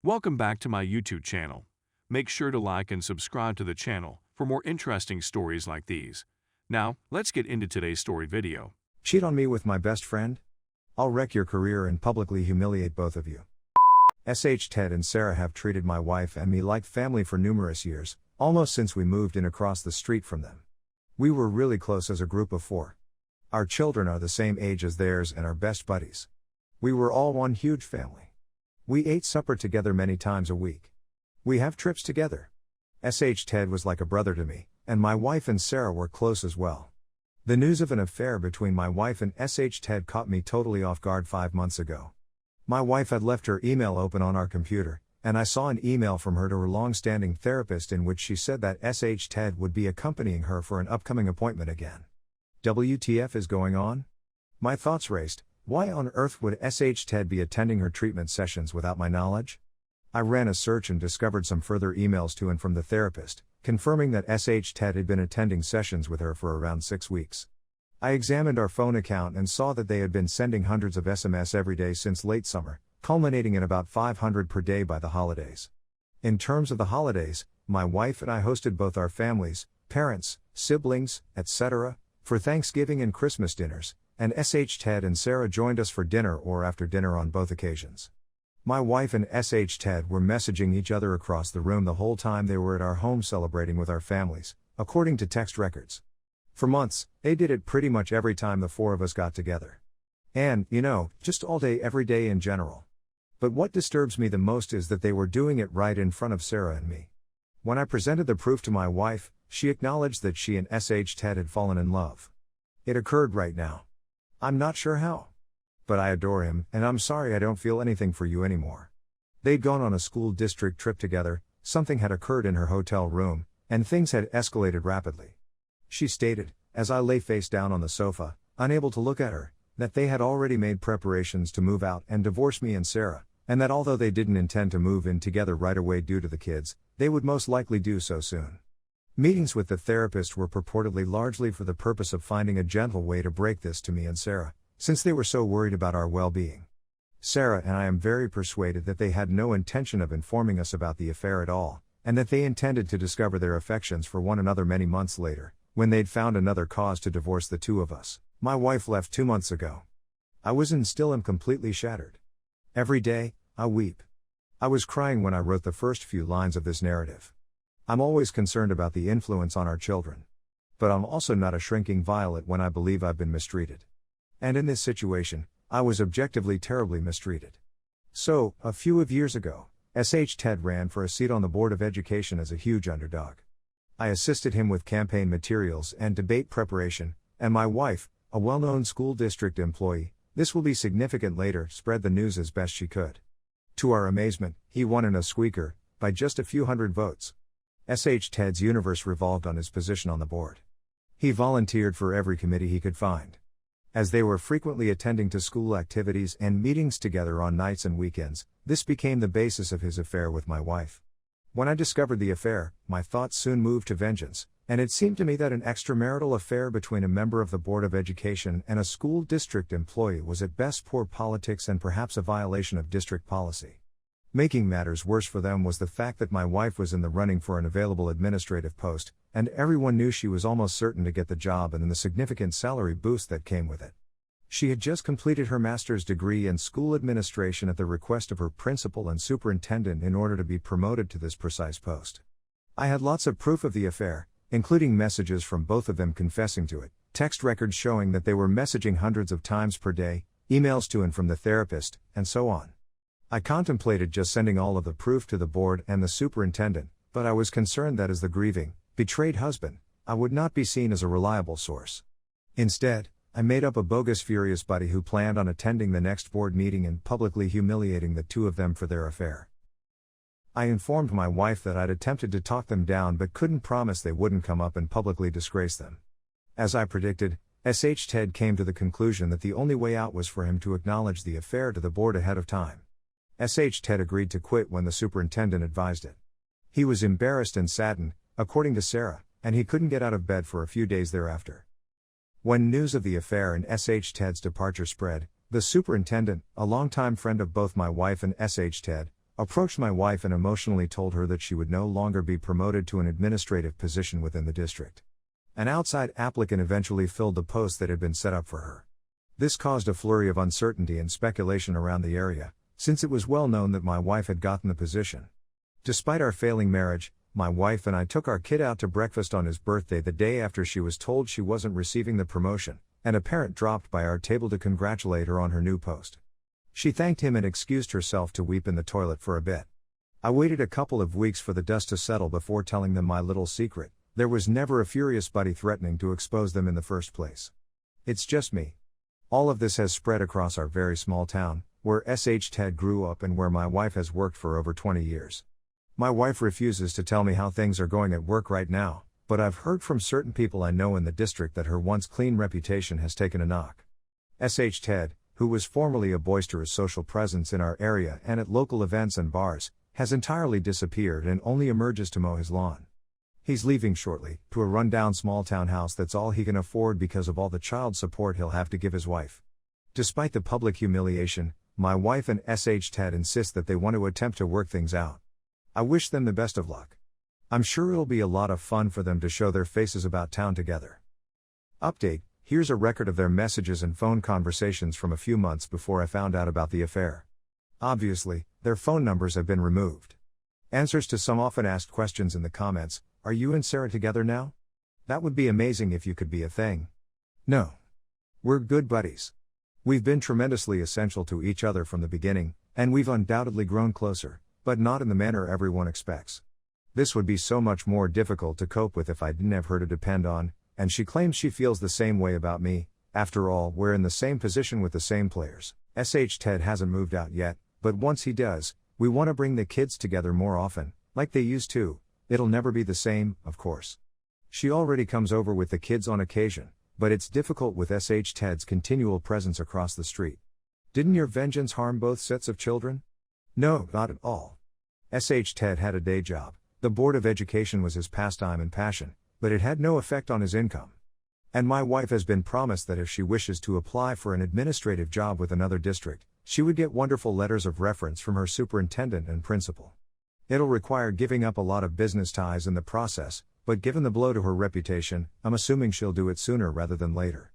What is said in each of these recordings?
Welcome back to my YouTube channel. Make sure to like and subscribe to the channel for more interesting stories like these. Now, let's get into today's story video. Cheat on me with my best friend? I'll wreck your career and publicly humiliate both of you. Ted and Sarah have treated my wife and me like family for numerous years, almost since we moved in across the street from them. We were really close as a group of 4. Our children are the same age as theirs and are best buddies. We were all one huge family. We ate supper together many times a week. We have trips together. Ted was like a brother to me, and my wife and Sarah were close as well. The news of an affair between my wife and Ted caught me totally off guard 5 months ago. My wife had left her email open on our computer, and I saw an email from her to her long-standing therapist in which she said that Ted would be accompanying her for an upcoming appointment again. WTF is going on? My thoughts raced. Why on earth would Ted be attending her treatment sessions without my knowledge? I ran a search and discovered some further emails to and from the therapist, confirming that Ted had been attending sessions with her for around 6 weeks. I examined our phone account and saw that they had been sending hundreds of SMS every day since late summer, culminating in about 500 per day by the holidays. In terms of the holidays, my wife and I hosted both our families, parents, siblings, etc., for Thanksgiving and Christmas dinners, and Ted and Sarah joined us for dinner or after dinner on both occasions. My wife and Ted were messaging each other across the room the whole time they were at our home celebrating with our families, according to text records. For months, they did it pretty much every time the 4 of us got together. And, just all day every day in general. But what disturbs me the most is that they were doing it right in front of Sarah and me. When I presented the proof to my wife, she acknowledged that she and Ted had fallen in love. It occurred right now. I'm not sure how. But I adore him, and I'm sorry I don't feel anything for you anymore. They'd gone on a school district trip together, something had occurred in her hotel room, and things had escalated rapidly. She stated, as I lay face down on the sofa, unable to look at her, that they had already made preparations to move out and divorce me and Sarah, and that although they didn't intend to move in together right away due to the kids, they would most likely do so soon. Meetings with the therapist were purportedly largely for the purpose of finding a gentle way to break this to me and Sarah, since they were so worried about our well-being. Sarah and I am very persuaded that they had no intention of informing us about the affair at all, and that they intended to discover their affections for one another many months later, when they'd found another cause to divorce the 2 of us. My wife left 2 months ago. I was and still am completely shattered. Every day, I weep. I was crying when I wrote the first few lines of this narrative. I'm always concerned about the influence on our children. But I'm also not a shrinking violet when I believe I've been mistreated. And in this situation, I was objectively terribly mistreated. So, a few years ago, Ted ran for a seat on the Board of Education as a huge underdog. I assisted him with campaign materials and debate preparation, and my wife, a well-known school district employee, this will be significant later, spread the news as best she could. To our amazement, he won in a squeaker, by just a few hundred votes. Ted's universe revolved on his position on the board. He volunteered for every committee he could find. As they were frequently attending to school activities and meetings together on nights and weekends, this became the basis of his affair with my wife. When I discovered the affair, my thoughts soon moved to vengeance, and it seemed to me that an extramarital affair between a member of the Board of Education and a school district employee was at best poor politics and perhaps a violation of district policy. Making matters worse for them was the fact that my wife was in the running for an available administrative post, and everyone knew she was almost certain to get the job and the significant salary boost that came with it. She had just completed her master's degree in school administration at the request of her principal and superintendent in order to be promoted to this precise post. I had lots of proof of the affair, including messages from both of them confessing to it, text records showing that they were messaging hundreds of times per day, emails to and from the therapist, and so on. I contemplated just sending all of the proof to the board and the superintendent, but I was concerned that as the grieving, betrayed husband, I would not be seen as a reliable source. Instead, I made up a bogus furious buddy who planned on attending the next board meeting and publicly humiliating the 2 of them for their affair. I informed my wife that I'd attempted to talk them down but couldn't promise they wouldn't come up and publicly disgrace them. As I predicted, Ted came to the conclusion that the only way out was for him to acknowledge the affair to the board ahead of time. Ted agreed to quit when the superintendent advised it. He was embarrassed and saddened, according to Sarah, and he couldn't get out of bed for a few days thereafter. When news of the affair and Ted's departure spread, the superintendent, a longtime friend of both my wife and Ted, approached my wife and emotionally told her that she would no longer be promoted to an administrative position within the district. An outside applicant eventually filled the post that had been set up for her. This caused a flurry of uncertainty and speculation around the area, since it was well known that my wife had gotten the position. Despite our failing marriage, my wife and I took our kid out to breakfast on his birthday the day after she was told she wasn't receiving the promotion, and a parent dropped by our table to congratulate her on her new post. She thanked him and excused herself to weep in the toilet for a bit. I waited a couple of weeks for the dust to settle before telling them my little secret. There was never a furious buddy threatening to expose them in the first place. It's just me. All of this has spread across our very small town, where Ted grew up and where my wife has worked for over 20 years. My wife refuses to tell me how things are going at work right now, but I've heard from certain people I know in the district that her once clean reputation has taken a knock. Ted, who was formerly a boisterous social presence in our area and at local events and bars, has entirely disappeared and only emerges to mow his lawn. He's leaving shortly, to a rundown small town house that's all he can afford because of all the child support he'll have to give his wife. Despite the public humiliation, my wife and Ted insist that they want to attempt to work things out. I wish them the best of luck. I'm sure it'll be a lot of fun for them to show their faces about town together. Update: here's a record of their messages and phone conversations from a few months before I found out about the affair. Obviously, their phone numbers have been removed. Answers to some often asked questions in the comments: are you and Sarah together now? That would be amazing if you could be a thing. No. We're good buddies. We've been tremendously essential to each other from the beginning, and we've undoubtedly grown closer, but not in the manner everyone expects. This would be so much more difficult to cope with if I didn't have her to depend on, and she claims she feels the same way about me. After all, we're in the same position with the same players. Ted hasn't moved out yet, but once he does, we want to bring the kids together more often, like they used to. It'll never be the same, of course. She already comes over with the kids on occasion, but it's difficult with Ted's continual presence across the street. Didn't your vengeance harm both sets of children? No, not at all. Ted had a day job. The Board of Education was his pastime and passion, but it had no effect on his income. And my wife has been promised that if she wishes to apply for an administrative job with another district, she would get wonderful letters of reference from her superintendent and principal. It'll require giving up a lot of business ties in the process, but given the blow to her reputation, I'm assuming she'll do it sooner rather than later.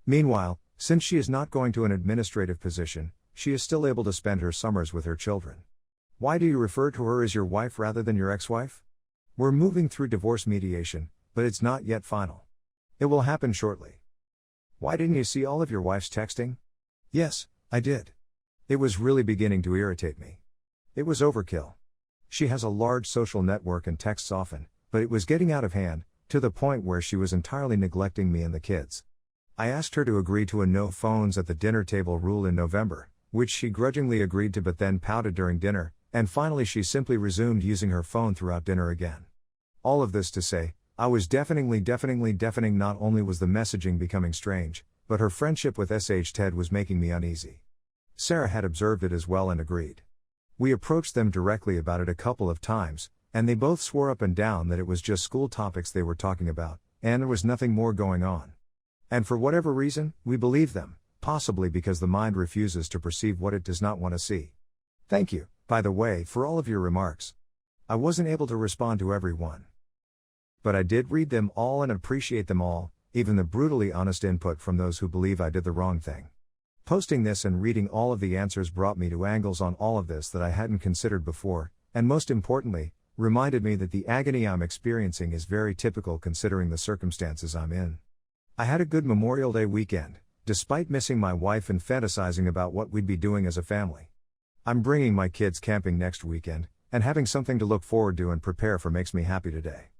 Meanwhile, since she is not going to an administrative position, she is still able to spend her summers with her children. Why do you refer to her as your wife rather than your ex-wife? We're moving through divorce mediation, but it's not yet final. It will happen shortly. Why didn't you see all of your wife's texting? Yes, I did. It was really beginning to irritate me. It was overkill. She has a large social network and texts often, but it was getting out of hand, to the point where she was entirely neglecting me and the kids. I asked her to agree to a no phones at the dinner table rule in November, which she grudgingly agreed to but then pouted during dinner, and finally she simply resumed using her phone throughout dinner again. All of this to say, I was deafening. Not only was the messaging becoming strange, but her friendship with Ted was making me uneasy. Sarah had observed it as well and agreed. We approached them directly about it a couple of times, and they both swore up and down that it was just school topics they were talking about, and there was nothing more going on. And for whatever reason, we believed them, possibly because the mind refuses to perceive what it does not want to see. Thank you, by the way, for all of your remarks. I wasn't able to respond to everyone. But I did read them all and appreciate them all, even the brutally honest input from those who believe I did the wrong thing. Posting this and reading all of the answers brought me to angles on all of this that I hadn't considered before, and most importantly, reminded me that the agony I'm experiencing is very typical considering the circumstances I'm in. I had a good Memorial Day weekend, despite missing my wife and fantasizing about what we'd be doing as a family. I'm bringing my kids camping next weekend, and having something to look forward to and prepare for makes me happy today.